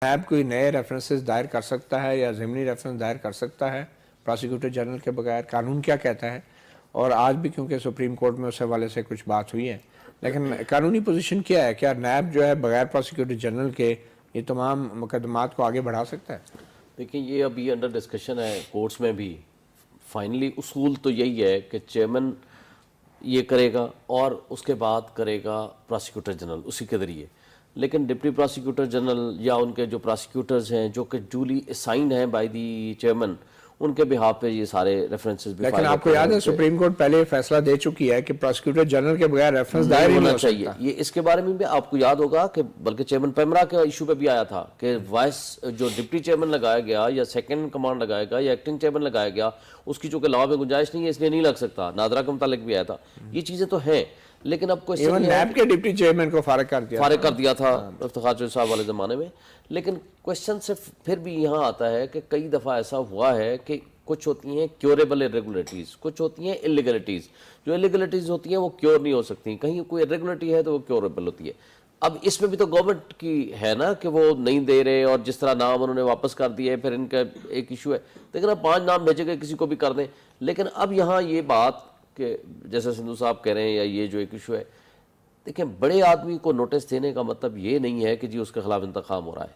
NAB کوئی نئے references دائر کر سکتا ہے یا ضمنی ریفرنس دائر کر سکتا ہے پراسیکیوٹر جنرل کے بغیر؟ قانون کیا کہتا ہے؟ اور آج بھی کیونکہ سپریم کورٹ میں اس حوالے سے کچھ بات ہوئی ہے، لیکن قانونی پوزیشن کیا ہے؟ کیا نیب جو ہے بغیر پراسیکیوٹر جنرل کے یہ تمام مقدمات کو آگے بڑھا سکتا ہے؟ دیکھیں یہ ابھی انڈر ڈسکشن ہے کورٹس میں بھی. فائنلی اصول تو یہی ہے کہ چیئرمین یہ کرے گا اور اس کے بعد کرے گا پراسیکیوٹر جنرل اسی کے ذریعے. لیکن ڈپٹی پراسیکیوٹر جنرل یا ان کے جو پراسیکیوٹرز ہیں جو کہ ڈیولی اسائنڈ ہیں بائی دی چیئرمین، ان کے بہاف پہ یہ سارے ریفرنسز بھی لیکن آپ کو یاد ہے سپریم کورٹ پہلے فیصلہ دے چکی ہے کہ پراسیکیوٹر جنرل کے بغیر ریفرنس دائر ہی نہیں ہو چاہیے. سکتا. یہ اس کے بارے میں بھی آپ کو یاد ہوگا کہ بلکہ چیئرمین پیمرا کے ایشو پہ بھی آیا تھا کہ وائس جو ڈپٹی چیئرمین لگایا گیا یا سیکنڈ کمانڈ لگایا گیا یا ایکٹنگ چیئرمین لگایا گیا، اس کی چونکہ لا میں گنجائش نہیں ہے اس لیے نہیں لگ سکتا. نادرا کے متعلق بھی آیا تھا. یہ چیزیں تو ہیں، لیکن اب کوئی ایون نیب کے ڈپٹی چیئرمین کو فارغ کر دیا تھا افتخار چودھری صاحب والے زمانے میں. لیکن کوشچن سے پھر بھی یہاں آتا ہے کہ کئی دفعہ ایسا ہوا ہے کہ کچھ ہوتی ہیں کیوریبل irregularities، کچھ ہوتی ہیں illegalities. جو illegalities ہوتی ہیں وہ کیور نہیں ہو سکتی، کہیں کوئی irregularity ہے تو وہ کیوریبل ہوتی ہے. اب اس میں بھی تو گورنمنٹ کی ہے نا کہ وہ نہیں دے رہے، اور جس طرح نام انہوں نے واپس کر دیے پھر ان کا ایک ایشو ہے. لیکن اب 5 نام بھیجے گئے کسی کو بھی کر دیں. لیکن اب یہاں یہ بات کہ جیسے سندھو صاحب کہہ رہے ہیں یا یہ جو ایک ایشو ہے، دیکھیں بڑے آدمی کو نوٹس دینے کا مطلب یہ نہیں ہے کہ جی اس کے خلاف انتقام ہو رہا ہے.